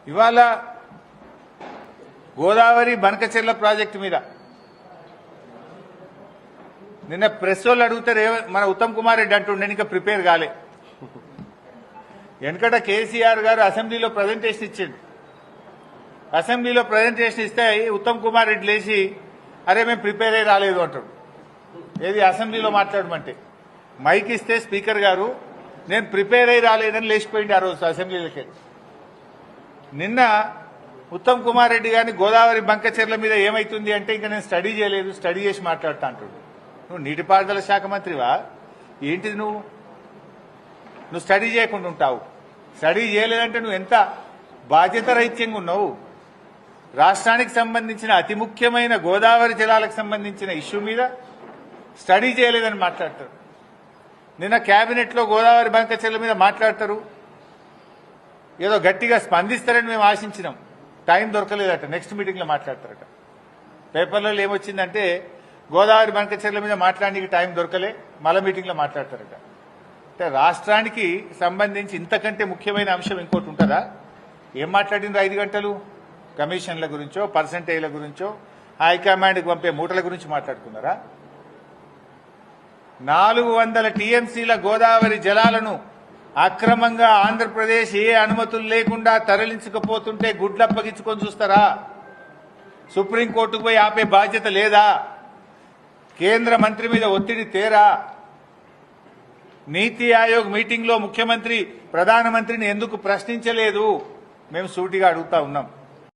ఇవాళ గోదావరి బనకచెర్ల ప్రాజెక్టు మీద నిన్న ప్రెస్ వాళ్ళు అడుగుతారు మన ఉత్తమ్ కుమార్ రెడ్డి అంటుండే ఇంకా ప్రిపేర్ కాలే. వెనకట కేసీఆర్ గారు అసెంబ్లీలో ప్రజెంటేషన్ ఇచ్చిండు. అసెంబ్లీలో ప్రజెంటేషన్ ఇస్తే ఉత్తమ్ కుమార్ రెడ్డి లేచి అరే మేము ప్రిపేర్ అయ్యి రాలేదు అంటాడు. ఏది అసెంబ్లీలో మాట్లాడమంటే మైక్ ఇస్తే స్పీకర్ గారు నేను ప్రిపేర్ అయ్యి రాలేదని లేచిపోయింది ఆ రోజు అసెంబ్లీలకి. నిన్న ఉత్తమ్ కుమార్ రెడ్డి గారిని గోదావరి బంకచెర్ల మీద ఏమైతుంది అంటే ఇంకా నేను స్టడీ చేయలేదు, స్టడీ చేసి మాట్లాడుతా అంటాడు. నువ్వు నీటిపారుదల శాఖ మంత్రివా ఏంటిది? నువ్వు స్టడీ చేయకుండా ఉంటావు. స్టడీ చేయలేదంటే నువ్వు ఎంత బాధ్యత రహిత్యంగా ఉన్నావు. రాష్ట్రానికి సంబంధించిన అతి ముఖ్యమైన గోదావరి జలాలకు సంబంధించిన ఇష్యూ మీద స్టడీ చేయలేదని మాట్లాడతారు. నిన్న కేబినెట్ లో గోదావరి బంకచెర్ల మీద మాట్లాడతారు. ఏదో గట్టిగా స్పందిస్తారని మేము ఆశించినాం. టైం దొరకలేదట. నెక్స్ట్ మీటింగ్ లో మాట్లాడతారట. పేపర్లలో ఏమొచ్చిందంటే గోదావరి బంకచెర్ల మీద మాట్లాడడానికి టైం దొరకలే, మళ్ళా మీటింగ్ లో మాట్లాడతారట. అంటే రాష్ట్రానికి సంబంధించి ఇంతకంటే ముఖ్యమైన అంశం ఇంకోటి ఉంటుందా? ఏం మాట్లాడినరు 5 గంటలు? కమిషన్ల గురించో, పర్సంటేజ్ల గురించో, హైకమాండ్కి పంపే మూటల గురించి మాట్లాడుకున్నారా? 400 టీఎంసీల గోదావరి జలాలను అక్రమంగా ఆంధ్రప్రదేశ్ ఏ అనుమతులు లేకుండా తరలించకపోతుంటే గుడ్లప్పగించుకొని చూస్తారా? సుప్రీంకోర్టుకు పోయి ఆపే బాధ్యత లేదా? కేంద్ర మంత్రి మీద ఒత్తిడి తేరా? నీతి ఆయోగ్ మీటింగ్ లో ముఖ్యమంత్రి ప్రధానమంత్రిని ఎందుకు ప్రశ్నించలేదు? మేము సూటిగా అడుగుతా ఉన్నాం.